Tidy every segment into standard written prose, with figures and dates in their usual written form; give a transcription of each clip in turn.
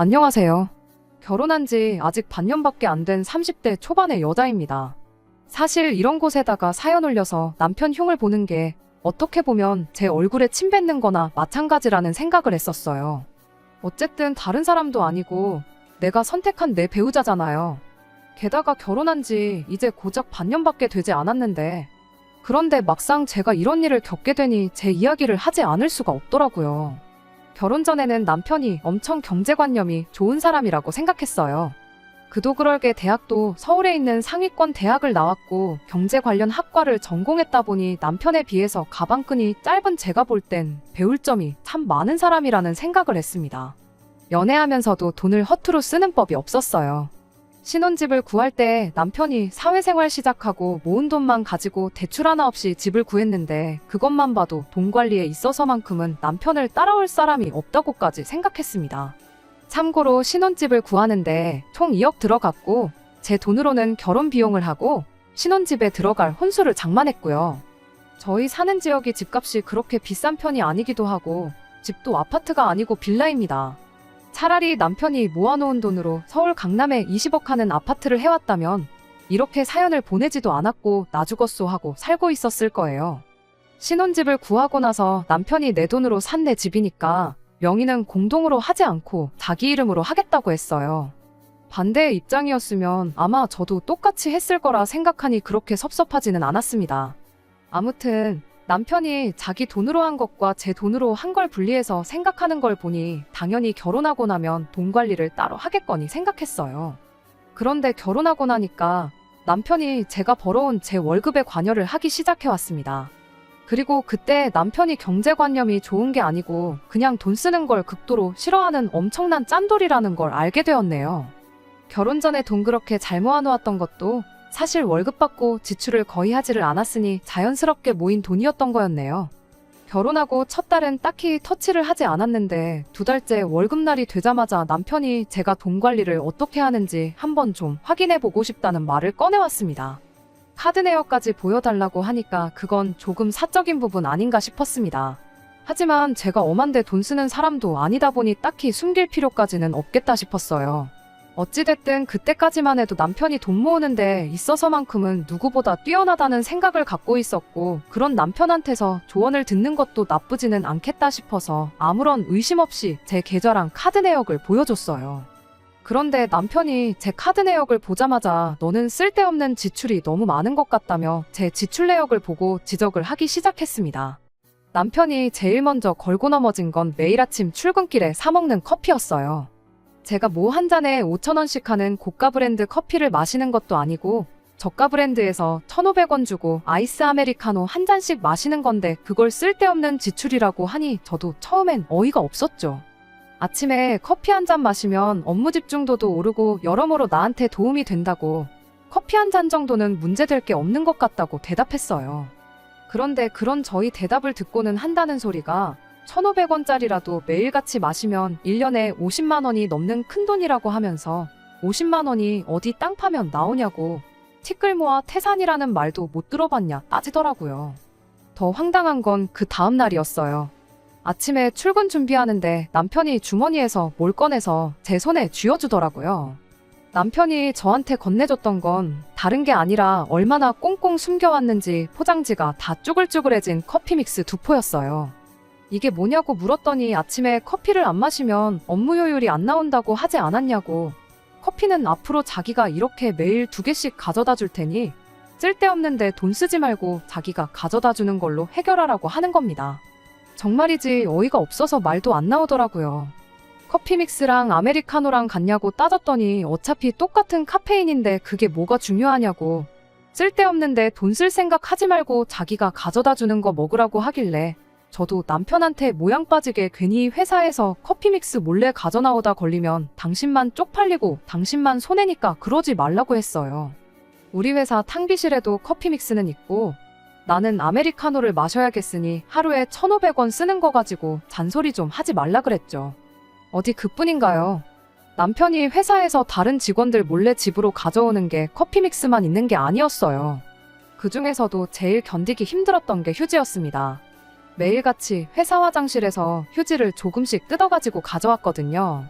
안녕하세요. 결혼한 지 아직 반년밖에 안 된 30대 초반의 여자입니다. 사실 이런 곳에다가 사연 올려서 남편 흉을 보는 게 어떻게 보면 제 얼굴에 침 뱉는 거나 마찬가지라는 생각을 했었어요. 어쨌든 다른 사람도 아니고 내가 선택한 내 배우자잖아요. 게다가 결혼한 지 이제 고작 반년밖에 되지 않았는데, 그런데 막상 제가 이런 일을 겪게 되니 제 이야기를 하지 않을 수가 없더라고요. 결혼 전에는 남편이 엄청 경제관념이 좋은 사람이라고 생각했어요. 그도 그럴게 대학도 서울에 있는 상위권 대학을 나왔고 경제 관련 학과를 전공했다 보니 남편에 비해서 가방끈이 짧은 제가 볼 땐 배울 점이 참 많은 사람이라는 생각을 했습니다. 연애하면서도 돈을 허투루 쓰는 법이 없었어요. 신혼집을 구할 때 남편이 사회생활 시작하고 모은 돈만 가지고 대출 하나 없이 집을 구했는데, 그것만 봐도 돈 관리에 있어서만큼은 남편을 따라올 사람이 없다고까지 생각했습니다. 참고로 신혼집을 구하는데 총 2억 들어갔고, 제 돈으로는 결혼 비용을 하고 신혼집에 들어갈 혼수를 장만했고요. 저희 사는 지역이 집값이 그렇게 비싼 편이 아니기도 하고 집도 아파트가 아니고 빌라입니다. 차라리 남편이 모아놓은 돈으로 서울 강남에 20억 하는 아파트를 해왔다면 이렇게 사연을 보내지도 않았고 나 죽었소 하고 살고 있었을 거예요. 신혼집을 구하고 나서 남편이 내 돈으로 산 내 집이니까 명의는 공동으로 하지 않고 자기 이름으로 하겠다고 했어요. 반대의 입장이었으면 아마 저도 똑같이 했을 거라 생각하니 그렇게 섭섭하지는 않았습니다. 아무튼 남편이 자기 돈으로 한 것과 제 돈으로 한 걸 분리해서 생각하는 걸 보니 당연히 결혼하고 나면 돈 관리를 따로 하겠거니 생각했어요. 그런데 결혼하고 나니까 남편이 제가 벌어온 제 월급에 관여를 하기 시작해왔습니다. 그리고 그때 남편이 경제관념이 좋은 게 아니고 그냥 돈 쓰는 걸 극도로 싫어하는 엄청난 짠돌이라는 걸 알게 되었네요. 결혼 전에 돈 그렇게 잘 모아놓았던 것도 사실 월급 받고 지출을 거의 하지를 않았으니 자연스럽게 모인 돈이었던 거였네요. 결혼하고 첫 달은 딱히 터치를 하지 않았는데 2달째 월급날이 되자마자 남편이 제가 돈 관리를 어떻게 하는지 한번 좀 확인해보고 싶다는 말을 꺼내왔습니다. 카드 내역까지 보여달라고 하니까 그건 조금 사적인 부분 아닌가 싶었습니다. 하지만 제가 엄한데 돈 쓰는 사람도 아니다 보니 딱히 숨길 필요까지는 없겠다 싶었어요. 어찌됐든 그때까지만 해도 남편이 돈 모으는 데 있어서만큼은 누구보다 뛰어나다는 생각을 갖고 있었고, 그런 남편한테서 조언을 듣는 것도 나쁘지는 않겠다 싶어서 아무런 의심 없이 제 계좌랑 카드 내역을 보여줬어요. 그런데 남편이 제 카드 내역을 보자마자 너는 쓸데없는 지출이 너무 많은 것 같다며 제 지출 내역을 보고 지적을 하기 시작했습니다. 남편이 제일 먼저 걸고 넘어진 건 매일 아침 출근길에 사 먹는 커피였어요. 제가 뭐 한 잔에 5,000원씩 하는 고가 브랜드 커피를 마시는 것도 아니고 저가 브랜드에서 1,500원 주고 아이스 아메리카노 한 잔씩 마시는 건데 그걸 쓸데없는 지출이라고 하니 저도 처음엔 어이가 없었죠. 아침에 커피 한 잔 마시면 업무 집중도도 오르고 여러모로 나한테 도움이 된다고, 커피 한 잔 정도는 문제될 게 없는 것 같다고 대답했어요. 그런데 그런 저희 대답을 듣고는 한다는 소리가 1,500원짜리라도 매일같이 마시면 1년에 50만 원이 넘는 큰돈이라고 하면서 50만 원이 어디 땅 파면 나오냐고 티끌 모아 태산이라는 말도 못 들어봤냐 따지더라고요. 더 황당한 건 그 다음 날이었어요. 아침에 출근 준비하는데 남편이 주머니에서 뭘 꺼내서 제 손에 쥐어주더라고요. 남편이 저한테 건네줬던 건 다른 게 아니라 얼마나 꽁꽁 숨겨왔는지 포장지가 다 쭈글쭈글해진 커피 믹스 2포였어요. 이게 뭐냐고 물었더니 아침에 커피를 안 마시면 업무 효율이 안 나온다고 하지 않았냐고, 커피는 앞으로 자기가 이렇게 매일 2개씩 가져다 줄 테니 쓸데없는데 돈 쓰지 말고 자기가 가져다 주는 걸로 해결하라고 하는 겁니다. 정말이지 어이가 없어서 말도 안 나오더라고요. 커피 믹스랑 아메리카노랑 같냐고 따졌더니 어차피 똑같은 카페인인데 그게 뭐가 중요하냐고, 쓸데없는데 돈 쓸 생각 하지 말고 자기가 가져다 주는 거 먹으라고 하길래 저도 남편한테 모양 빠지게 괜히 회사에서 커피 믹스 몰래 가져나오다 걸리면 당신만 쪽팔리고 당신만 손해니까 그러지 말라고 했어요. 우리 회사 탕비실에도 커피 믹스는 있고 나는 아메리카노를 마셔야겠으니 하루에 1,500원 쓰는 거 가지고 잔소리 좀 하지 말라 그랬죠. 어디 그뿐인가요? 남편이 회사에서 다른 직원들 몰래 집으로 가져오는 게 커피 믹스만 있는 게 아니었어요. 그 중에서도 제일 견디기 힘들었던 게 휴지였습니다. 매일같이 회사 화장실에서 휴지를 조금씩 뜯어가지고 가져왔거든요.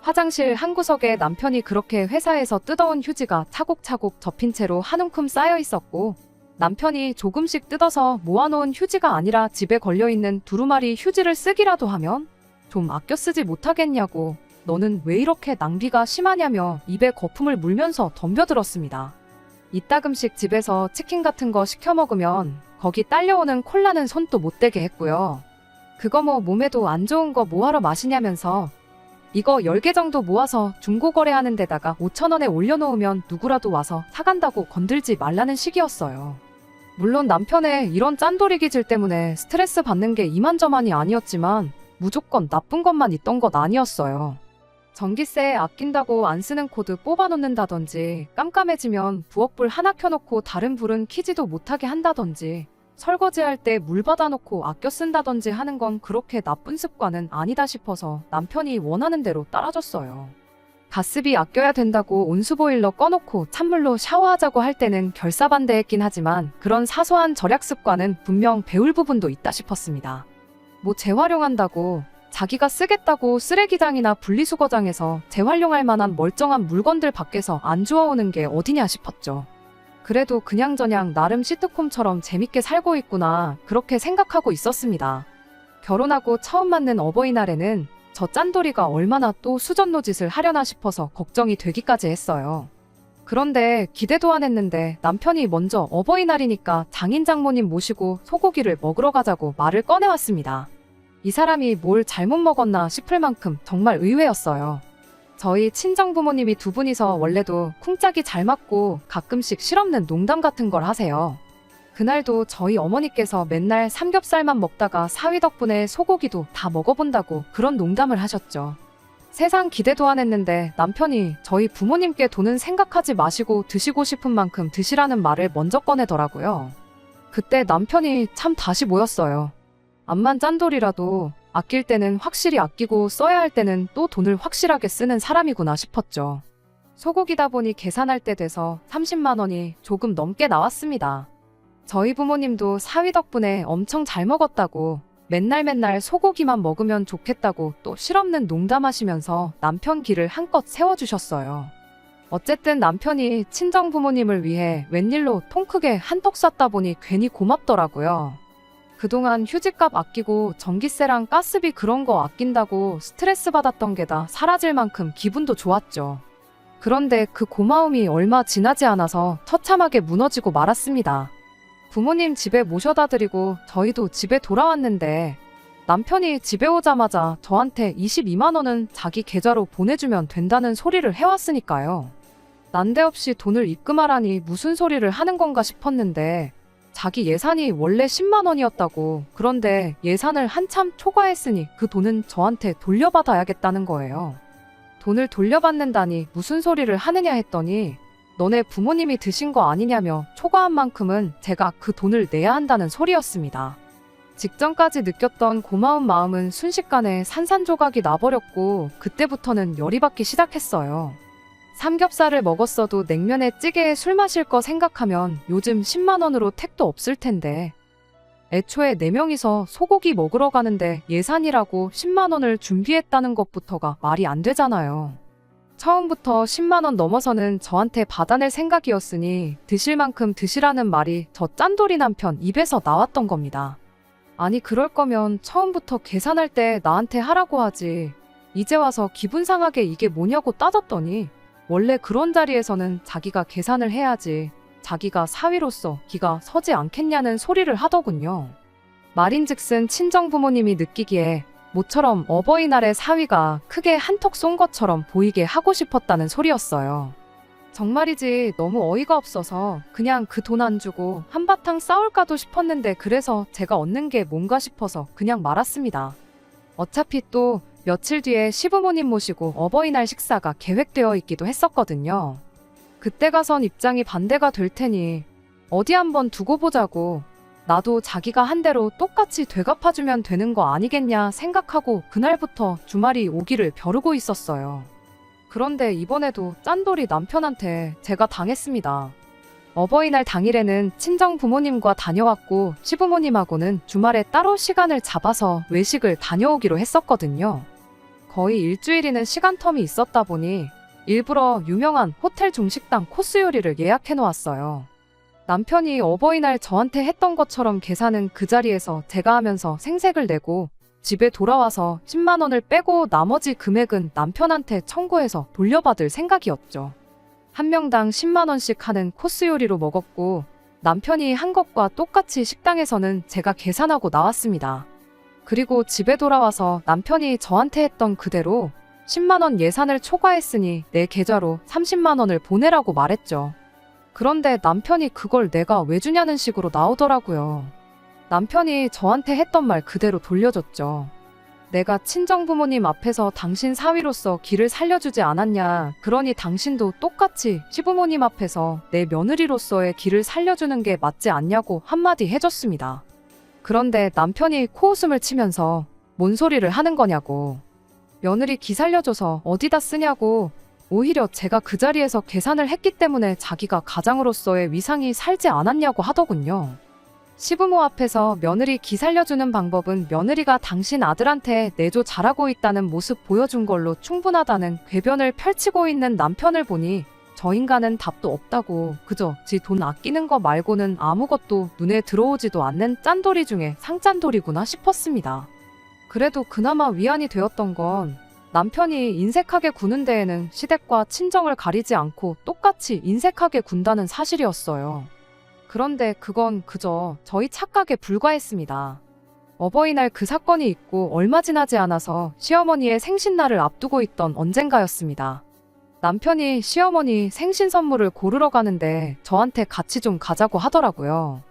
화장실 한 구석에 남편이 그렇게 회사에서 뜯어온 휴지가 차곡차곡 접힌 채로 한 움큼 쌓여 있었고, 남편이 조금씩 뜯어서 모아놓은 휴지가 아니라 집에 걸려있는 두루마리 휴지를 쓰기라도 하면 좀 아껴 쓰지 못하겠냐고, 너는 왜 이렇게 낭비가 심하냐며 입에 거품을 물면서 덤벼들었습니다. 이따금씩 집에서 치킨 같은 거 시켜 먹으면 거기 딸려오는 콜라는 손도 못 대게 했고요. 그거 뭐 몸에도 안 좋은 거 뭐하러 마시냐면서 이거 10개 정도 모아서 중고거래하는 데다가 5,000원에 올려놓으면 누구라도 와서 사간다고 건들지 말라는 식이었어요. 물론 남편의 이런 짠돌이 기질 때문에 스트레스 받는 게 이만저만이 아니었지만 무조건 나쁜 것만 있던 것 아니었어요. 전기세 아낀다고 안 쓰는 코드 뽑아놓는다든지, 깜깜해지면 부엌불 하나 켜놓고 다른 불은 켜지도 못하게 한다든지, 설거지할 때 물 받아놓고 아껴 쓴다든지 하는 건 그렇게 나쁜 습관은 아니다 싶어서 남편이 원하는 대로 따라줬어요. 가스비 아껴야 된다고 온수보일러 꺼놓고 찬물로 샤워하자고 할 때는 결사반대했긴 하지만 그런 사소한 절약 습관은 분명 배울 부분도 있다 싶었습니다. 뭐 재활용한다고, 자기가 쓰겠다고 쓰레기장이나 분리수거장에서 재활용할 만한 멀쩡한 물건들 밖에서 안 주워오는 게 어디냐 싶었죠. 그래도 그냥저냥 나름 시트콤처럼 재밌게 살고 있구나, 그렇게 생각하고 있었습니다. 결혼하고 처음 맞는 어버이날에는 저 짠돌이가 얼마나 또 수전노짓을 하려나 싶어서 걱정이 되기까지 했어요. 그런데 기대도 안 했는데 남편이 먼저 어버이날이니까 장인 장모님 모시고 소고기를 먹으러 가자고 말을 꺼내왔습니다. 이 사람이 뭘 잘못 먹었나 싶을 만큼 정말 의외였어요. 저희 친정부모님이 두 분이서 원래도 쿵짝이 잘 맞고 가끔씩 실없는 농담 같은 걸 하세요. 그날도 저희 어머니께서 맨날 삼겹살만 먹다가 사위 덕분에 소고기도 다 먹어본다고 그런 농담을 하셨죠. 세상 기대도 안 했는데 남편이 저희 부모님께 돈은 생각하지 마시고 드시고 싶은 만큼 드시라는 말을 먼저 꺼내더라고요. 그때 남편이 참 다시 모였어요. 암만 짠돌이라도 아낄 때는 확실히 아끼고 써야 할 때는 또 돈을 확실하게 쓰는 사람이구나 싶었죠. 소고기다 보니 계산할 때 돼서 30만 원이 조금 넘게 나왔습니다. 저희 부모님도 사위 덕분에 엄청 잘 먹었다고, 맨날 소고기만 먹으면 좋겠다고 또 실없는 농담하시면서 남편 길을 한껏 세워주셨어요. 어쨌든 남편이 친정 부모님을 위해 웬일로 통 크게 한턱 쐈다 보니 괜히 고맙더라고요. 그동안 휴지값 아끼고 전기세랑 가스비 그런 거 아낀다고 스트레스 받았던 게 다 사라질 만큼 기분도 좋았죠. 그런데 그 고마움이 얼마 지나지 않아서 처참하게 무너지고 말았습니다. 부모님 집에 모셔다 드리고 저희도 집에 돌아왔는데 남편이 집에 오자마자 저한테 22만 원은 자기 계좌로 보내주면 된다는 소리를 해왔으니까요. 난데없이 돈을 입금하라니 무슨 소리를 하는 건가 싶었는데 자기 예산이 원래 10만 원이었다고, 그런데 예산을 한참 초과했으니 그 돈은 저한테 돌려받아야겠다는 거예요. 돈을 돌려받는다니 무슨 소리를 하느냐 했더니 너네 부모님이 드신 거 아니냐며 초과한 만큼은 제가 그 돈을 내야 한다는 소리였습니다. 직전까지 느꼈던 고마운 마음은 순식간에 산산조각이 나버렸고 그때부터는 열이 받기 시작했어요. 삼겹살을 먹었어도 냉면에 찌개에 술 마실 거 생각하면 요즘 10만 원으로 택도 없을 텐데, 애초에 4명이서 소고기 먹으러 가는데 예산이라고 10만 원을 준비했다는 것부터가 말이 안 되잖아요. 처음부터 10만 원 넘어서는 저한테 받아낼 생각이었으니 드실 만큼 드시라는 말이 저 짠돌이 남편 입에서 나왔던 겁니다. 아니 그럴 거면 처음부터 계산할 때 나한테 하라고 하지, 이제 와서 기분 상하게 이게 뭐냐고 따졌더니 원래 그런 자리에서는 자기가 계산을 해야지 자기가 사위로서 기가 서지 않겠냐는 소리를 하더군요. 말인즉슨 친정부모님이 느끼기에 모처럼 어버이날에 사위가 크게 한턱 쏜 것처럼 보이게 하고 싶었다는 소리였어요. 정말이지 너무 어이가 없어서 그냥 그 돈 안 주고 한바탕 싸울까도 싶었는데 그래서 제가 얻는 게 뭔가 싶어서 그냥 말았습니다. 어차피 또 며칠 뒤에 시부모님 모시고 어버이날 식사가 계획되어 있기도 했었거든요. 그때 가선 입장이 반대가 될 테니 어디 한번 두고 보자고, 나도 자기가 한 대로 똑같이 되갚아주면 되는 거 아니겠냐 생각하고 그날부터 주말이 오기를 벼르고 있었어요. 그런데 이번에도 짠돌이 남편한테 제가 당했습니다. 어버이날 당일에는 친정 부모님과 다녀왔고 시부모님하고는 주말에 따로 시간을 잡아서 외식을 다녀오기로 했었거든요. 거의 일주일이는 시간텀이 있었다 보니 일부러 유명한 호텔 중식당 코스 요리를 예약해 놓았어요. 남편이 어버이날 저한테 했던 것처럼 계산은 그 자리에서 제가 하면서 생색을 내고 집에 돌아와서 10만 원을 빼고 나머지 금액은 남편한테 청구해서 돌려받을 생각이었죠. 한 명당 10만 원씩 하는 코스 요리로 먹었고 남편이 한 것과 똑같이 식당에서는 제가 계산하고 나왔습니다. 그리고 집에 돌아와서 남편이 저한테 했던 그대로 10만 원 예산을 초과했으니 내 계좌로 30만 원을 보내라고 말했죠. 그런데 남편이 그걸 내가 왜 주냐는 식으로 나오더라고요. 남편이 저한테 했던 말 그대로 돌려줬죠. 내가 친정부모님 앞에서 당신 사위로서 길을 살려주지 않았냐. 그러니 당신도 똑같이 시부모님 앞에서 내 며느리로서의 길을 살려주는 게 맞지 않냐고 한마디 해줬습니다. 그런데 남편이 코웃음을 치면서 뭔 소리를 하는 거냐고. 며느리 기 살려줘서 어디다 쓰냐고. 오히려 제가 그 자리에서 계산을 했기 때문에 자기가 가장으로서의 위상이 살지 않았냐고 하더군요. 시부모 앞에서 며느리 기 살려주는 방법은 며느리가 당신 아들한테 내조 잘하고 있다는 모습 보여준 걸로 충분하다는 궤변을 펼치고 있는 남편을 보니 저 인간은 답도 없다고 그저 지 돈 아끼는 거 말고는 아무것도 눈에 들어오지도 않는 짠돌이 중에 상짠돌이구나 싶었습니다. 그래도 그나마 위안이 되었던 건 남편이 인색하게 구는 데에는 시댁과 친정을 가리지 않고 똑같이 인색하게 군다는 사실이었어요. 그런데 그건 그저 저희 착각에 불과했습니다. 어버이날 그 사건이 있고 얼마 지나지 않아서 시어머니의 생신날을 앞두고 있던 언젠가였습니다. 남편이 시어머니 생신 선물을 고르러 가는데 저한테 같이 좀 가자고 하더라고요.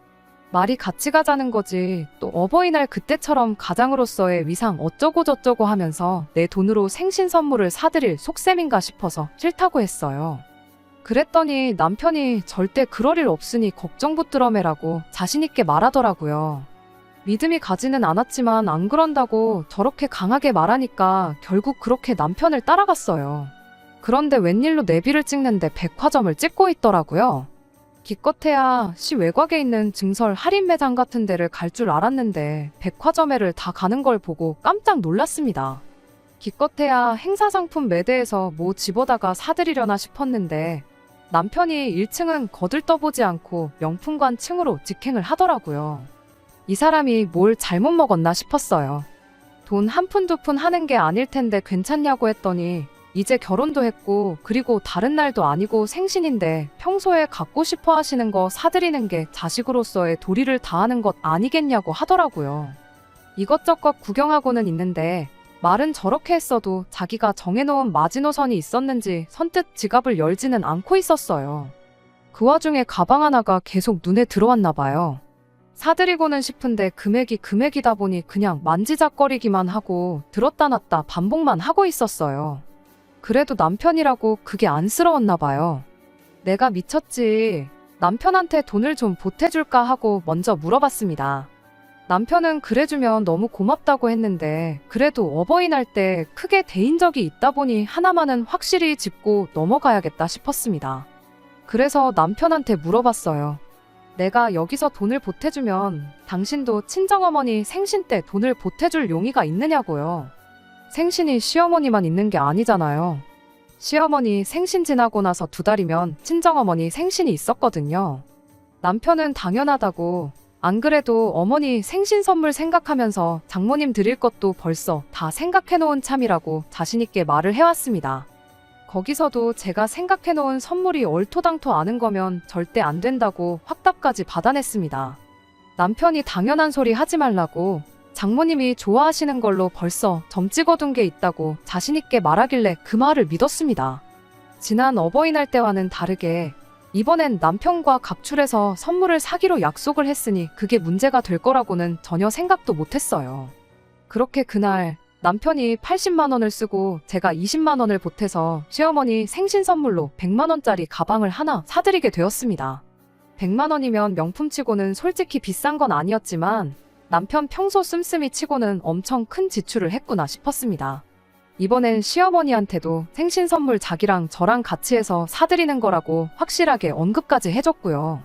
말이 같이 가자는 거지 또 어버이날 그때처럼 가장으로서의 위상 어쩌고저쩌고 하면서 내 돈으로 생신 선물을 사드릴 속셈인가 싶어서 싫다고 했어요. 그랬더니 남편이 절대 그럴 일 없으니 걱정 붙들어매라고 자신있게 말하더라고요. 믿음이 가지는 않았지만 안 그런다고 저렇게 강하게 말하니까 결국 그렇게 남편을 따라갔어요. 그런데 웬일로 내비를 찍는데 백화점을 찍고 있더라고요. 기껏해야 시 외곽에 있는 증설 할인 매장 같은 데를 갈 줄 알았는데 백화점에를 다 가는 걸 보고 깜짝 놀랐습니다. 기껏해야 행사 상품 매대에서 뭐 집어다가 사드리려나 싶었는데 남편이 1층은 거들떠보지 않고 명품관 층으로 직행을 하더라고요. 이 사람이 뭘 잘못 먹었나 싶었어요. 돈 한 푼 두 푼 하는 게 아닐 텐데 괜찮냐고 했더니 이제 결혼도 했고 그리고 다른 날도 아니고 생신인데 평소에 갖고 싶어 하시는 거 사드리는 게 자식으로서의 도리를 다하는 것 아니겠냐고 하더라고요. 이것저것 구경하고는 있는데 말은 저렇게 했어도 자기가 정해놓은 마지노선이 있었는지 선뜻 지갑을 열지는 않고 있었어요. 그 와중에 가방 하나가 계속 눈에 들어왔나 봐요. 사드리고는 싶은데 금액이 금액이다 보니 그냥 만지작거리기만 하고 들었다 놨다 반복만 하고 있었어요. 그래도 남편이라고 그게 안쓰러웠나 봐요. 내가 미쳤지. 남편한테 돈을 좀 보태줄까 하고 먼저 물어봤습니다. 남편은 그래주면 너무 고맙다고 했는데 그래도 어버이날 때 크게 데인 적이 있다 보니 하나만은 확실히 짚고 넘어가야겠다 싶었습니다. 그래서 남편한테 물어봤어요. 내가 여기서 돈을 보태주면 당신도 친정어머니 생신 때 돈을 보태줄 용의가 있느냐고요. 생신이 시어머니만 있는 게 아니잖아요. 시어머니 생신 지나고 나서 2달이면 친정어머니 생신이 있었거든요. 남편은 당연하다고 안 그래도 어머니 생신 선물 생각하면서 장모님 드릴 것도 벌써 다 생각해놓은 참이라고 자신있게 말을 해왔습니다. 거기서도 제가 생각해놓은 선물이 얼토당토 않은 거면 절대 안 된다고 확답까지 받아냈습니다. 남편이 당연한 소리 하지 말라고 장모님이 좋아하시는 걸로 벌써 점 찍어둔 게 있다고 자신있게 말하길래 그 말을 믿었습니다. 지난 어버이날 때와는 다르게 이번엔 남편과 각출해서 선물을 사기로 약속을 했으니 그게 문제가 될 거라고는 전혀 생각도 못했어요. 그렇게 그날 남편이 80만 원을 쓰고 제가 20만 원을 보태서 시어머니 생신 선물로 100만 원짜리 가방을 하나 사드리게 되었습니다. 100만 원이면 명품치고는 솔직히 비싼 건 아니었지만 남편 평소 씀씀이 치고는 엄청 큰 지출을 했구나 싶었습니다. 이번엔 시어머니한테도 생신 선물 자기랑 저랑 같이 해서 사드리는 거라고 확실하게 언급까지 해줬고요.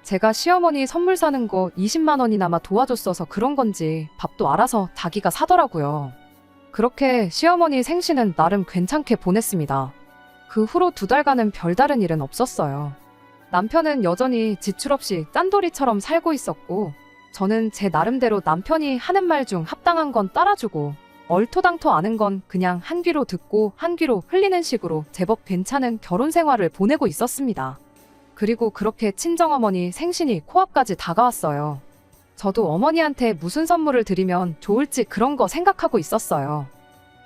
제가 시어머니 선물 사는 거 20만 원이나마 도와줬어서 그런 건지 밥도 알아서 자기가 사더라고요. 그렇게 시어머니 생신은 나름 괜찮게 보냈습니다. 그 후로 2달간은 별다른 일은 없었어요. 남편은 여전히 지출 없이 짠돌이처럼 살고 있었고, 저는 제 나름대로 남편이 하는 말 중 합당한 건 따라주고, 얼토당토 아는 건 그냥 한 귀로 듣고 한 귀로 흘리는 식으로 제법 괜찮은 결혼 생활을 보내고 있었습니다. 그리고 그렇게 친정어머니 생신이 코앞까지 다가왔어요. 저도 어머니한테 무슨 선물을 드리면 좋을지 그런 거 생각하고 있었어요.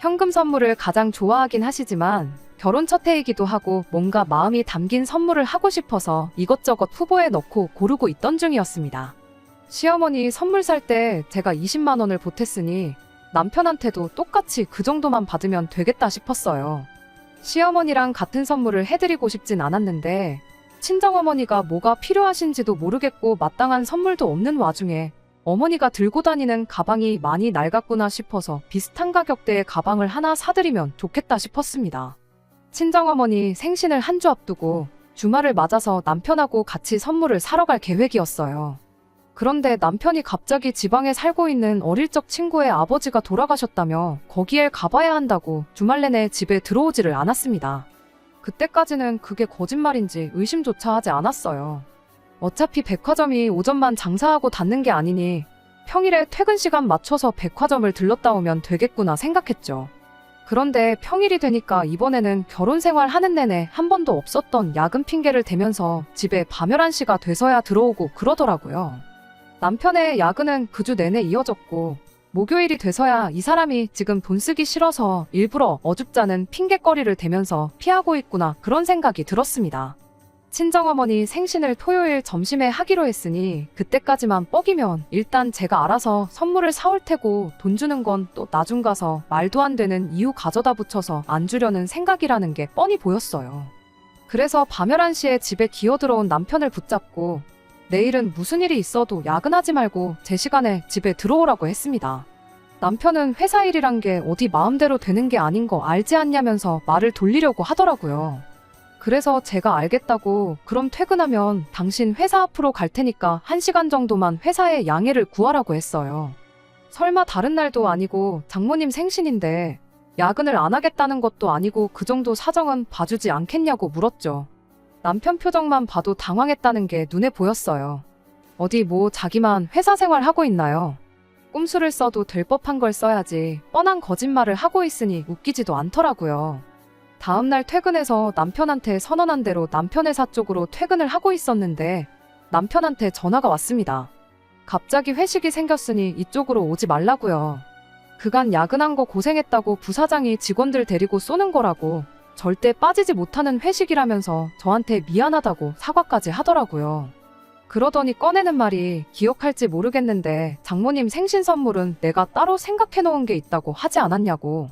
현금 선물을 가장 좋아하긴 하시지만 결혼 첫 해이기도 하고 뭔가 마음이 담긴 선물을 하고 싶어서 이것저것 후보에 넣고 고르고 있던 중이었습니다. 시어머니 선물 살 때 제가 20만 원을 보탰으니 남편한테도 똑같이 그 정도만 받으면 되겠다 싶었어요. 시어머니랑 같은 선물을 해드리고 싶진 않았는데 친정어머니가 뭐가 필요하신지도 모르겠고 마땅한 선물도 없는 와중에 어머니가 들고 다니는 가방이 많이 낡았구나 싶어서 비슷한 가격대의 가방을 하나 사드리면 좋겠다 싶었습니다. 친정어머니 생신을 한 주 앞두고 주말을 맞아서 남편하고 같이 선물을 사러 갈 계획이었어요. 그런데 남편이 갑자기 지방에 살고 있는 어릴 적 친구의 아버지가 돌아가셨다며 거기에 가봐야 한다고 주말 내내 집에 들어오지를 않았습니다. 그때까지는 그게 거짓말인지 의심조차 하지 않았어요. 어차피 백화점이 오전만 장사하고 닫는 게 아니니 평일에 퇴근 시간 맞춰서 백화점을 들렀다 오면 되겠구나 생각했죠. 그런데 평일이 되니까 이번에는 결혼 생활 하는 내내 한 번도 없었던 야근 핑계를 대면서 집에 밤 11시가 돼서야 들어오고 그러더라고요. 남편의 야근은 그 주 내내 이어졌고 목요일이 돼서야 이 사람이 지금 돈 쓰기 싫어서 일부러 어줍잖은 핑계거리를 대면서 피하고 있구나 그런 생각이 들었습니다. 친정어머니 생신을 토요일 점심에 하기로 했으니 그때까지만 뻑이면 일단 제가 알아서 선물을 사올 테고 돈 주는 건 또 나중 가서 말도 안 되는 이유 가져다 붙여서 안 주려는 생각이라는 게 뻔히 보였어요. 그래서 밤 11시에 집에 기어들어온 남편을 붙잡고 내일은 무슨 일이 있어도 야근하지 말고 제 시간에 집에 들어오라고 했습니다. 남편은 회사 일이란 게 어디 마음대로 되는 게 아닌 거 알지 않냐면서 말을 돌리려고 하더라고요. 그래서 제가 알겠다고 그럼 퇴근하면 당신 회사 앞으로 갈 테니까 1시간 정도만 회사에 양해를 구하라고 했어요. 설마 다른 날도 아니고 장모님 생신인데 야근을 안 하겠다는 것도 아니고 그 정도 사정은 봐주지 않겠냐고 물었죠. 남편 표정만 봐도 당황했다는 게 눈에 보였어요. 어디 뭐 자기만 회사 생활 하고 있나요? 꼼수를 써도 될 법한 걸 써야지 뻔한 거짓말을 하고 있으니 웃기지도 않더라고요. 다음날 퇴근해서 남편한테 선언한 대로 남편 회사 쪽으로 퇴근을 하고 있었는데 남편한테 전화가 왔습니다. 갑자기 회식이 생겼으니 이쪽으로 오지 말라고요. 그간 야근한 거 고생했다고 부사장이 직원들 데리고 쏘는 거라고 절대 빠지지 못하는 회식이라면서 저한테 미안하다고 사과까지 하더라고요. 그러더니 꺼내는 말이 기억할지 모르겠는데 장모님 생신 선물은 내가 따로 생각해 놓은 게 있다고 하지 않았냐고.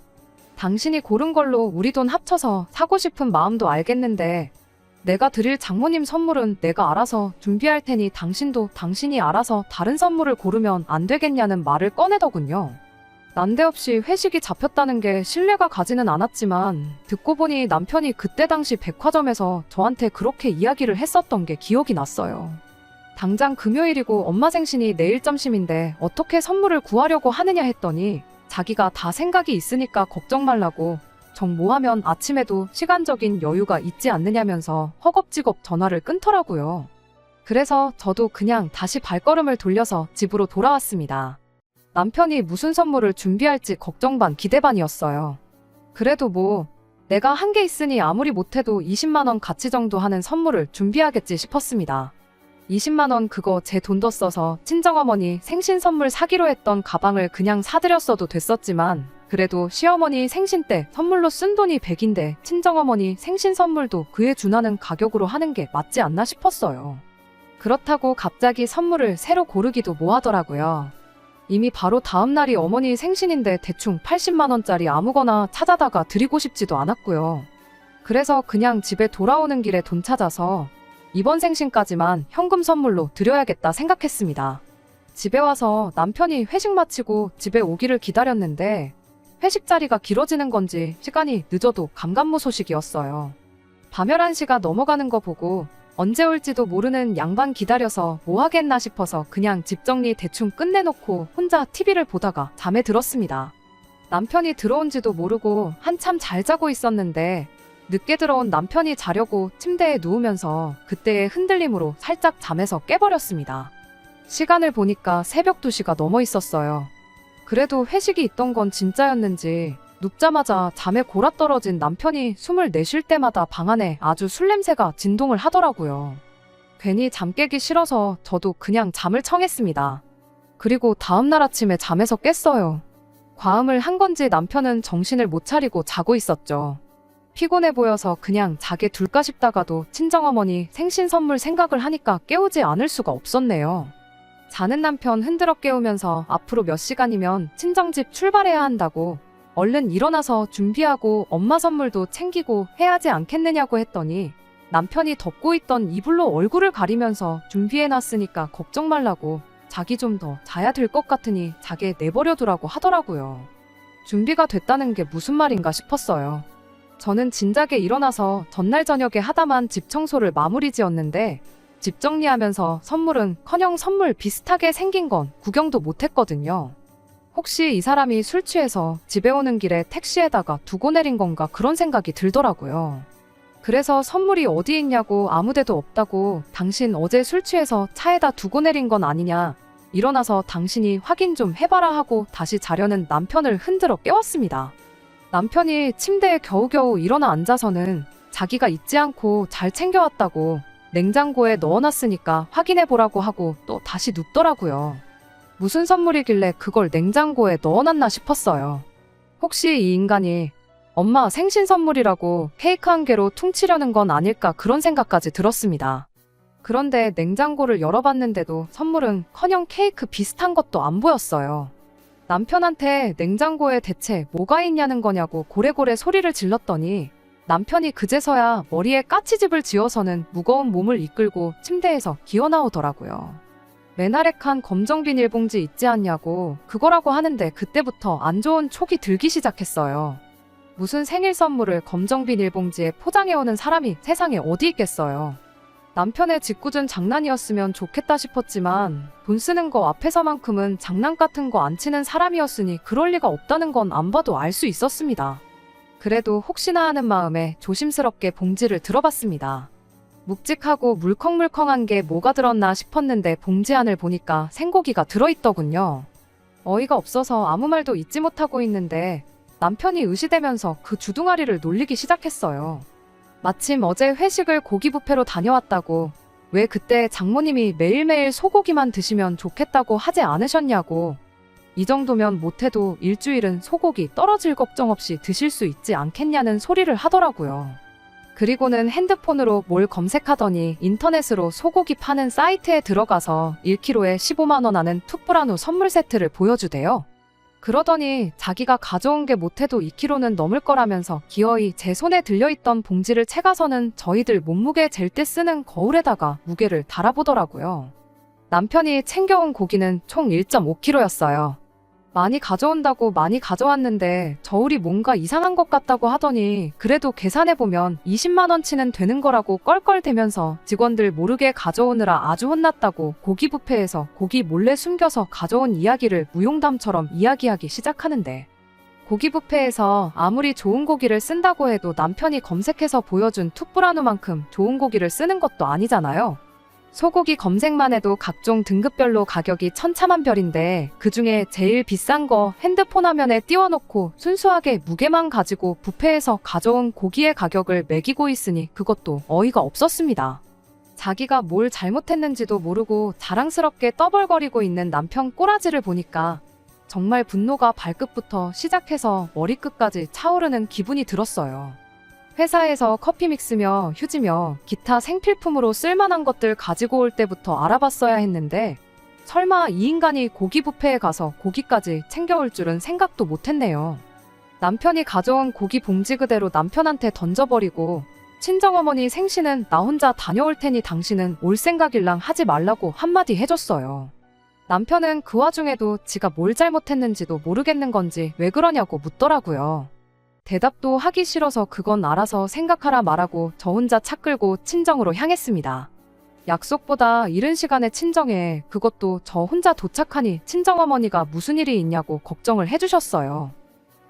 당신이 고른 걸로 우리 돈 합쳐서 사고 싶은 마음도 알겠는데 내가 드릴 장모님 선물은 내가 알아서 준비할 테니 당신도 당신이 알아서 다른 선물을 고르면 안 되겠냐는 말을 꺼내더군요. 난데없이 회식이 잡혔다는 게 신뢰가 가지는 않았지만 듣고 보니 남편이 그때 당시 백화점에서 저한테 그렇게 이야기를 했었던 게 기억이 났어요. 당장 금요일이고 엄마 생신이 내일 점심인데 어떻게 선물을 구하려고 하느냐 했더니 자기가 다 생각이 있으니까 걱정 말라고 정모하면 아침에도 시간적인 여유가 있지 않느냐면서 허겁지겁 전화를 끊더라고요. 그래서 저도 그냥 다시 발걸음을 돌려서 집으로 돌아왔습니다. 남편이 무슨 선물을 준비할지 걱정 반 기대 반이었어요. 그래도 뭐 내가 한 게 있으니 아무리 못해도 20만 원 가치 정도 하는 선물을 준비하겠지 싶었습니다. 20만 원 그거 제 돈도 써서 친정어머니 생신 선물 사기로 했던 가방을 그냥 사드렸어도 됐었지만 그래도 시어머니 생신 때 선물로 쓴 돈이 100인데 친정어머니 생신 선물도 그에 준하는 가격으로 하는 게 맞지 않나 싶었어요. 그렇다고 갑자기 선물을 새로 고르기도 뭐하더라고요. 이미 바로 다음 날이 어머니 생신인데 대충 80만 원짜리 아무거나 찾아다가 드리고 싶지도 않았고요. 그래서 그냥 집에 돌아오는 길에 돈 찾아서 이번 생신까지만 현금 선물로 드려야겠다 생각했습니다. 집에 와서 남편이 회식 마치고 집에 오기를 기다렸는데 회식 자리가 길어지는 건지 시간이 늦어도 감감무소식이었어요. 밤 11시가 넘어가는 거 보고 언제 올지도 모르는 양반 기다려서 뭐 하겠나 싶어서 그냥 집 정리 대충 끝내놓고 혼자 TV를 보다가 잠에 들었습니다. 남편이 들어온지도 모르고 한참 잘 자고 있었는데 늦게 들어온 남편이 자려고 침대에 누우면서 그때의 흔들림으로 살짝 잠에서 깨버렸습니다. 시간을 보니까 새벽 2시가 넘어 있었어요. 그래도 회식이 있던 건 진짜였는지 눕자마자 잠에 골아떨어진 남편이 숨을 내쉴 때마다 방 안에 아주 술 냄새가 진동을 하더라고요. 괜히 잠 깨기 싫어서 저도 그냥 잠을 청했습니다. 그리고 다음날 아침에 잠에서 깼어요. 과음을 한 건지 남편은 정신을 못 차리고 자고 있었죠. 피곤해 보여서 그냥 자게 둘까 싶다가도 친정어머니 생신 선물 생각을 하니까 깨우지 않을 수가 없었네요. 자는 남편 흔들어 깨우면서 앞으로 몇 시간이면 친정집 출발해야 한다고 얼른 일어나서 준비하고 엄마 선물도 챙기고 해야지 않겠느냐고 했더니 남편이 덮고 있던 이불로 얼굴을 가리면서 준비해놨으니까 걱정 말라고 자기 좀 더 자야 될 것 같으니 자게 내버려두라고 하더라고요. 준비가 됐다는 게 무슨 말인가 싶었어요. 저는 진작에 일어나서 전날 저녁에 하다만 집 청소를 마무리 지었는데 집 정리하면서 선물은커녕 선물 비슷하게 생긴 건 구경도 못했거든요. 혹시 이 사람이 술 취해서 집에 오는 길에 택시에다가 두고 내린 건가 그런 생각이 들더라고요. 그래서 선물이 어디 있냐고 아무데도 없다고 당신 어제 술 취해서 차에다 두고 내린 건 아니냐 일어나서 당신이 확인 좀 해봐라 하고 다시 자려는 남편을 흔들어 깨웠습니다. 남편이 침대에 겨우겨우 일어나 앉아서는 자기가 잊지 않고 잘 챙겨왔다고 냉장고에 넣어놨으니까 확인해보라고 하고 또 다시 눕더라고요. 무슨 선물이길래 그걸 냉장고에 넣어놨나 싶었어요. 혹시 이 인간이 엄마 생신 선물이라고 케이크 한 개로 퉁치려는 건 아닐까 그런 생각까지 들었습니다. 그런데 냉장고를 열어봤는데도 선물은커녕 케이크 비슷한 것도 안 보였어요. 남편한테 냉장고에 대체 뭐가 있냐는 거냐고 고래고래 소리를 질렀더니 남편이 그제서야 머리에 까치집을 지어서는 무거운 몸을 이끌고 침대에서 기어나오더라고요. 메나렉한 검정 비닐봉지 있지 않냐고 그거라고 하는데 그때부터 안 좋은 촉이 들기 시작했어요. 무슨 생일 선물을 검정 비닐봉지에 포장해오는 사람이 세상에 어디 있겠어요. 남편의 짓궂은 장난이었으면 좋겠다 싶었지만 돈 쓰는 거 앞에서만큼은 장난 같은 거 안 치는 사람이었으니 그럴 리가 없다는 건 안 봐도 알 수 있었습니다. 그래도 혹시나 하는 마음에 조심스럽게 봉지를 들어봤습니다. 묵직하고 물컹물컹한 게 뭐가 들었나 싶었는데 봉지 안을 보니까 생고기가 들어있더군요. 어이가 없어서 아무 말도 잊지 못하고 있는데 남편이 의시되면서 그 주둥아리를 놀리기 시작했어요. 마침 어제 회식을 고기 뷔페로 다녀왔다고 왜 그때 장모님이 매일매일 소고기만 드시면 좋겠다고 하지 않으셨냐고 이 정도면 못해도 일주일은 소고기 떨어질 걱정 없이 드실 수 있지 않겠냐는 소리를 하더라고요. 그리고는 핸드폰으로 뭘 검색하더니 인터넷으로 소고기 파는 사이트에 들어가서 1kg에 15만 원 하는 툭브라누 선물 세트를 보여주대요. 그러더니 자기가 가져온 게 못해도 2kg는 넘을 거라면서 기어이 제 손에 들려있던 봉지를 채가서는 저희들 몸무게 잴 때 쓰는 거울에다가 무게를 달아보더라고요. 남편이 챙겨온 고기는 총 1.5kg였어요. 많이 가져온다고 많이 가져왔는데 저울이 뭔가 이상한 것 같다고 하더니 그래도 계산해보면 20만 원치는 되는 거라고 껄껄대면서 직원들 모르게 가져오느라 아주 혼났다고 고기 뷔페에서 고기 몰래 숨겨서 가져온 이야기를 무용담처럼 이야기하기 시작하는데 고기 뷔페에서 아무리 좋은 고기를 쓴다고 해도 남편이 검색해서 보여준 툭브라누만큼 좋은 고기를 쓰는 것도 아니잖아요. 소고기 검색만 해도 각종 등급별로 가격이 천차만별인데 그중에 제일 비싼 거 핸드폰 화면에 띄워놓고 순수하게 무게만 가지고 뷔페에서 가져온 고기의 가격을 매기고 있으니 그것도 어이가 없었습니다. 자기가 뭘 잘못했는지도 모르고 자랑스럽게 떠벌거리고 있는 남편 꼬라지를 보니까 정말 분노가 발끝부터 시작해서 머리끝까지 차오르는 기분이 들었어요. 회사에서 커피 믹스며 휴지며 기타 생필품으로 쓸만한 것들 가지고 올 때부터 알아봤어야 했는데 설마 이 인간이 고기 뷔페에 가서 고기까지 챙겨올 줄은 생각도 못했네요. 남편이 가져온 고기 봉지 그대로 남편한테 던져버리고 친정어머니 생신은 나 혼자 다녀올 테니 당신은 올 생각일랑 하지 말라고 한마디 해줬어요. 남편은 그 와중에도 지가 뭘 잘못했는지도 모르겠는 건지 왜 그러냐고 묻더라고요. 대답도 하기 싫어서 그건 알아서 생각하라 말하고 저 혼자 차 끌고 친정으로 향했습니다. 약속보다 이른 시간에 친정에 그것도 저 혼자 도착하니 친정어머니가 무슨 일이 있냐고 걱정을 해주셨어요.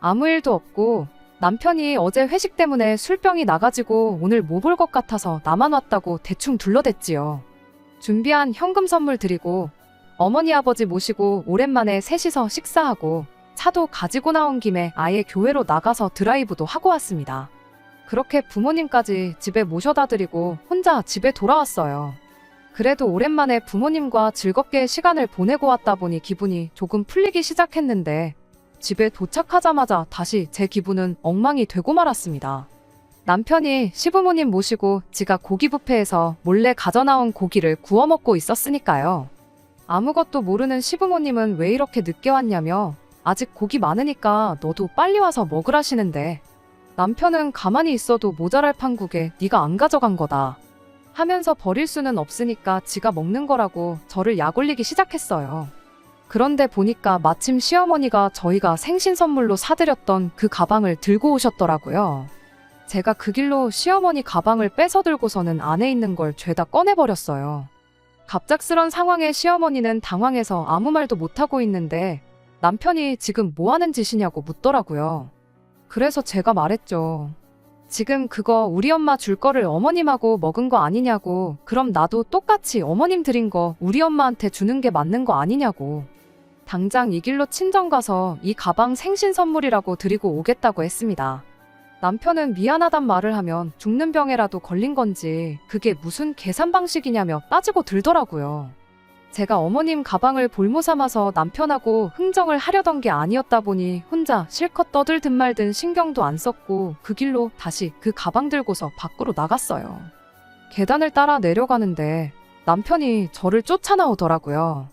아무 일도 없고 남편이 어제 회식 때문에 술병이 나가지고 오늘 못 올 것 같아서 나만 왔다고 대충 둘러댔지요. 준비한 현금 선물 드리고 어머니 아버지 모시고 오랜만에 셋이서 식사하고 차도 가지고 나온 김에 아예 교회로 나가서 드라이브도 하고 왔습니다. 그렇게 부모님까지 집에 모셔다 드리고 혼자 집에 돌아왔어요. 그래도 오랜만에 부모님과 즐겁게 시간을 보내고 왔다 보니 기분이 조금 풀리기 시작했는데 집에 도착하자마자 다시 제 기분은 엉망이 되고 말았습니다. 남편이 시부모님 모시고 지가 고기 뷔페에서 몰래 가져나온 고기를 구워 먹고 있었으니까요. 아무것도 모르는 시부모님은 왜 이렇게 늦게 왔냐며 아직 고기 많으니까 너도 빨리 와서 먹으라시는데 남편은 가만히 있어도 모자랄 판국에 네가 안 가져간 거다 하면서 버릴 수는 없으니까 지가 먹는 거라고 저를 약올리기 시작했어요. 그런데 보니까 마침 시어머니가 저희가 생신 선물로 사드렸던 그 가방을 들고 오셨더라고요. 제가 그 길로 시어머니 가방을 뺏어 들고서는 안에 있는 걸 죄다 꺼내버렸어요. 갑작스런 상황에 시어머니는 당황해서 아무 말도 못하고 있는데 남편이 지금 뭐 하는 짓이냐고 묻더라고요. 그래서 제가 말했죠. 지금 그거 우리 엄마 줄 거를 어머님하고 먹은 거 아니냐고. 그럼 나도 똑같이 어머님 드린 거 우리 엄마한테 주는 게 맞는 거 아니냐고. 당장 이 길로 친정 가서 이 가방 생신 선물이라고 드리고 오겠다고 했습니다. 남편은 미안하단 말을 하면 죽는 병에라도 걸린 건지 그게 무슨 계산 방식이냐며 따지고 들더라고요. 제가 어머님 가방을 볼모 삼아서 남편하고 흥정을 하려던 게 아니었다 보니 혼자 실컷 떠들든 말든 신경도 안 썼고 그 길로 다시 그 가방 들고서 밖으로 나갔어요. 계단을 따라 내려가는데 남편이 저를 쫓아나오더라고요.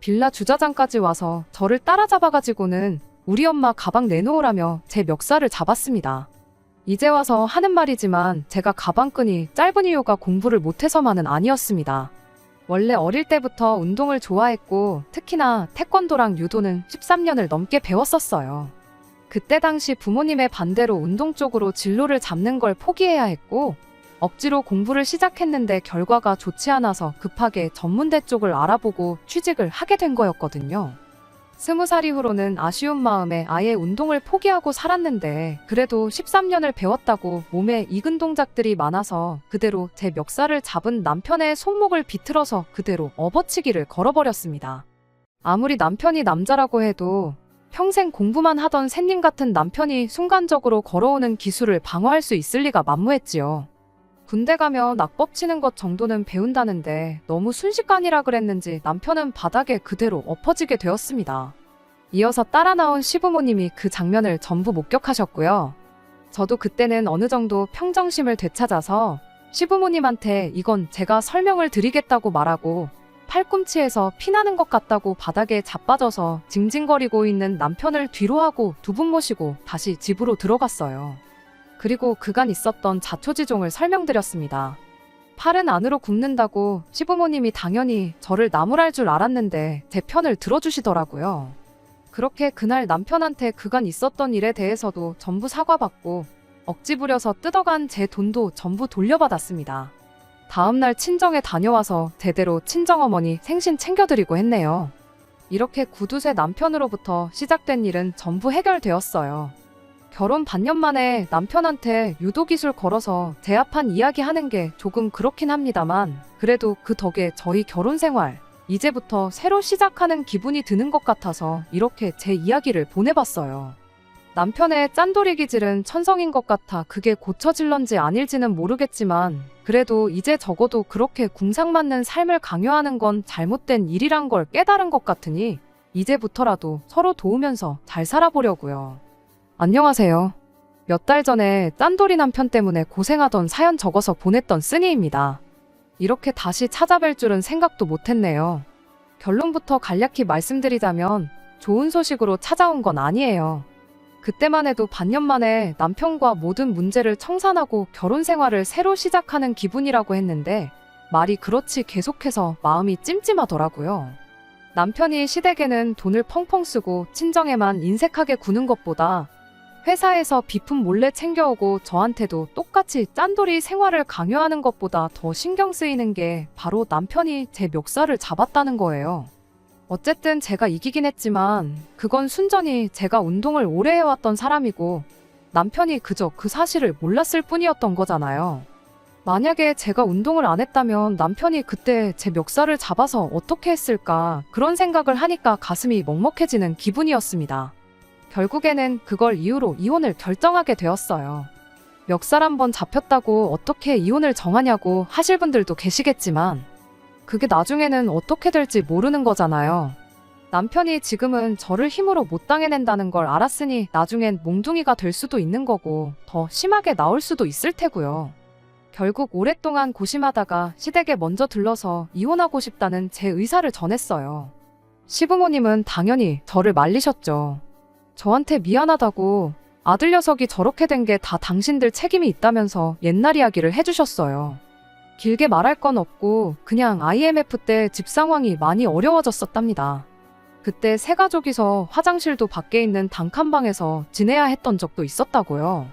빌라 주차장까지 와서 저를 따라잡아가지고는 우리 엄마 가방 내놓으라며 제 멱살을 잡았습니다. 이제 와서 하는 말이지만 제가 가방끈이 짧은 이유가 공부를 못해서만은 아니었습니다. 원래 어릴 때부터 운동을 좋아했고 특히나 태권도랑 유도는 13년을 넘게 배웠었어요. 그때 당시 부모님의 반대로 운동 쪽으로 진로를 잡는 걸 포기해야 했고 억지로 공부를 시작했는데 결과가 좋지 않아서 급하게 전문대 쪽을 알아보고 취직을 하게 된 거였거든요. 20살 이후로는 아쉬운 마음에 아예 운동을 포기하고 살았는데 그래도 13년을 배웠다고 몸에 익은 동작들이 많아서 그대로 제 멱살을 잡은 남편의 손목을 비틀어서 그대로 업어치기를 걸어버렸습니다. 아무리 남편이 남자라고 해도 평생 공부만 하던 샌님 같은 남편이 순간적으로 걸어오는 기술을 방어할 수 있을 리가 만무했지요. 군대 가면 낙법 치는 것 정도는 배운다는데 너무 순식간이라 그랬는지 남편은 바닥에 그대로 엎어지게 되었습니다. 이어서 따라 나온 시부모님이 그 장면을 전부 목격하셨고요. 저도 그때는 어느 정도 평정심을 되찾아서 시부모님한테 이건 제가 설명을 드리겠다고 말하고 팔꿈치에서 피나는 것 같다고 바닥에 자빠져서 징징거리고 있는 남편을 뒤로 하고 두 분 모시고 다시 집으로 들어갔어요. 그리고 그간 있었던 자초지종을 설명드렸습니다. 팔은 안으로 굽는다고 시부모님이 당연히 저를 나무랄 줄 알았는데 제 편을 들어주시더라고요. 그렇게 그날 남편한테 그간 있었던 일에 대해서도 전부 사과받고 억지 부려서 뜯어간 제 돈도 전부 돌려받았습니다. 다음날 친정에 다녀와서 제대로 친정어머니 생신 챙겨드리고 했네요. 이렇게 구두쇠 남편으로부터 시작된 일은 전부 해결되었어요. 결혼 반년 만에 남편한테 유도기술 걸어서 제압한 이야기 하는 게 조금 그렇긴 합니다만 그래도 그 덕에 저희 결혼 생활 이제부터 새로 시작하는 기분이 드는 것 같아서 이렇게 제 이야기를 보내봤어요. 남편의 짠돌이 기질은 천성인 것 같아 그게 고쳐질런지 아닐지는 모르겠지만 그래도 이제 적어도 그렇게 궁상맞는 삶을 강요하는 건 잘못된 일이란 걸 깨달은 것 같으니 이제부터라도 서로 도우면서 잘 살아보려고요. 안녕하세요. 몇 달 전에 짠돌이 남편 때문에 고생하던 사연 적어서 보냈던 쓰니입니다. 이렇게 다시 찾아뵐 줄은 생각도 못했네요. 결론부터 간략히 말씀드리자면 좋은 소식으로 찾아온 건 아니에요. 그때만 해도 반년 만에 남편과 모든 문제를 청산하고 결혼 생활을 새로 시작하는 기분이라고 했는데 말이 그렇지 계속해서 마음이 찜찜하더라고요. 남편이 시댁에는 돈을 펑펑 쓰고 친정에만 인색하게 구는 것보다 회사에서 비품 몰래 챙겨오고 저한테도 똑같이 짠돌이 생활을 강요하는 것보다 더 신경 쓰이는 게 바로 남편이 제 멱살을 잡았다는 거예요. 어쨌든 제가 이기긴 했지만 그건 순전히 제가 운동을 오래 해왔던 사람이고 남편이 그저 그 사실을 몰랐을 뿐이었던 거잖아요. 만약에 제가 운동을 안 했다면 남편이 그때 제 멱살을 잡아서 어떻게 했을까 그런 생각을 하니까 가슴이 먹먹해지는 기분이었습니다. 결국에는 그걸 이유로 이혼을 결정하게 되었어요. 멱살 한번 잡혔다고 어떻게 이혼을 정하냐고 하실 분들도 계시겠지만 그게 나중에는 어떻게 될지 모르는 거잖아요. 남편이 지금은 저를 힘으로 못 당해낸다는 걸 알았으니 나중엔 몽둥이가 될 수도 있는 거고 더 심하게 나올 수도 있을 테고요. 결국 오랫동안 고심하다가 시댁에 먼저 들러서 이혼하고 싶다는 제 의사를 전했어요. 시부모님은 당연히 저를 말리셨죠. 저한테 미안하다고 아들 녀석이 저렇게 된 게 다 당신들 책임이 있다면서 옛날 이야기를 해주셨어요. 길게 말할 건 없고 그냥 IMF 때 집 상황이 많이 어려워졌었답니다. 그때 세 가족이서 화장실도 밖에 있는 단칸방에서 지내야 했던 적도 있었다고요.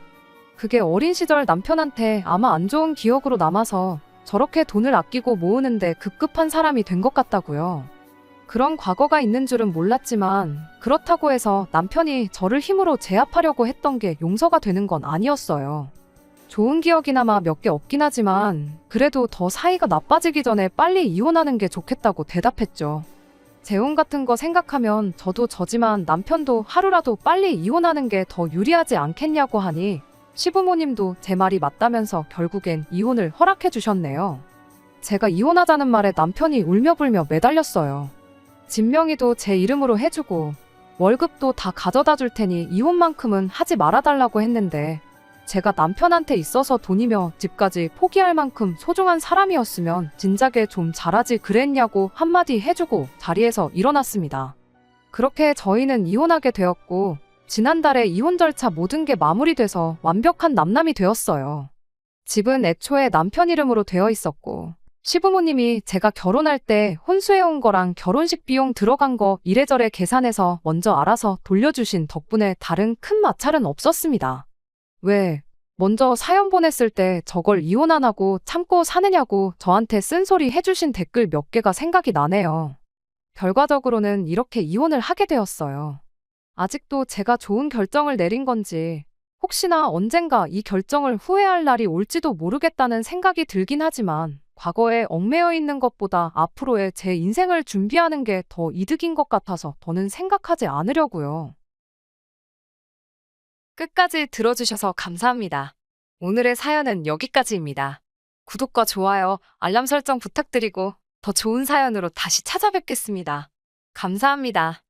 그게 어린 시절 남편한테 아마 안 좋은 기억으로 남아서 저렇게 돈을 아끼고 모으는데 급급한 사람이 된 것 같다고요. 그런 과거가 있는 줄은 몰랐지만 그렇다고 해서 남편이 저를 힘으로 제압하려고 했던 게 용서가 되는 건 아니었어요. 좋은 기억이나마 몇 개 없긴 하지만 그래도 더 사이가 나빠지기 전에 빨리 이혼하는 게 좋겠다고 대답했죠. 재혼 같은 거 생각하면 저도 저지만 남편도 하루라도 빨리 이혼하는 게 더 유리하지 않겠냐고 하니 시부모님도 제 말이 맞다면서 결국엔 이혼을 허락해 주셨네요. 제가 이혼하자는 말에 남편이 울며불며 매달렸어요. 집 명의도 제 이름으로 해주고 월급도 다 가져다 줄 테니 이혼만큼은 하지 말아달라고 했는데 제가 남편한테 있어서 돈이며 집까지 포기할 만큼 소중한 사람이었으면 진작에 좀 잘하지 그랬냐고 한마디 해주고 자리에서 일어났습니다. 그렇게 저희는 이혼하게 되었고 지난달에 이혼 절차 모든 게 마무리돼서 완벽한 남남이 되었어요. 집은 애초에 남편 이름으로 되어 있었고 시부모님이 제가 결혼할 때 혼수해온 거랑 결혼식 비용 들어간 거 이래저래 계산해서 먼저 알아서 돌려주신 덕분에 다른 큰 마찰은 없었습니다. 왜? 먼저 사연 보냈을 때 저걸 이혼 안 하고 참고 사느냐고 저한테 쓴소리 해주신 댓글 몇 개가 생각이 나네요. 결과적으로는 이렇게 이혼을 하게 되었어요. 아직도 제가 좋은 결정을 내린 건지 혹시나 언젠가 이 결정을 후회할 날이 올지도 모르겠다는 생각이 들긴 하지만 과거에 얽매여 있는 것보다 앞으로의 제 인생을 준비하는 게 더 이득인 것 같아서 더는 생각하지 않으려고요. 끝까지 들어주셔서 감사합니다. 오늘의 사연은 여기까지입니다. 구독과 좋아요, 알람 설정 부탁드리고 더 좋은 사연으로 다시 찾아뵙겠습니다. 감사합니다.